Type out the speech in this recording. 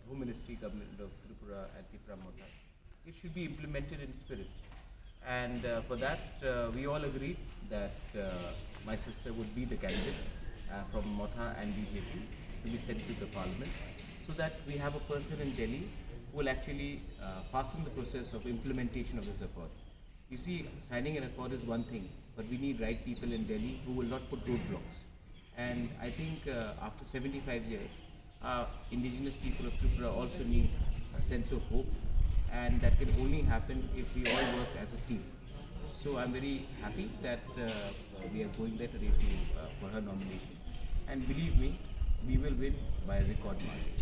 Home Ministry, Government of Tripura and Tripura Motha. It should be implemented in spirit. And for that, we all agreed that my sister would be the candidate from Motha and BJP to be sent to the Parliament, so that we have a person in Delhi who will actually fasten the process of implementation of this accord. You see, signing an accord is one thing, but we need right people in Delhi who will not put roadblocks. And I think after 75 years, indigenous people of Tripura also need a sense of hope, and that can only happen if we all work as a team. So I'm very happy that we are going there today for her nomination. And believe me, we will win by a record margin.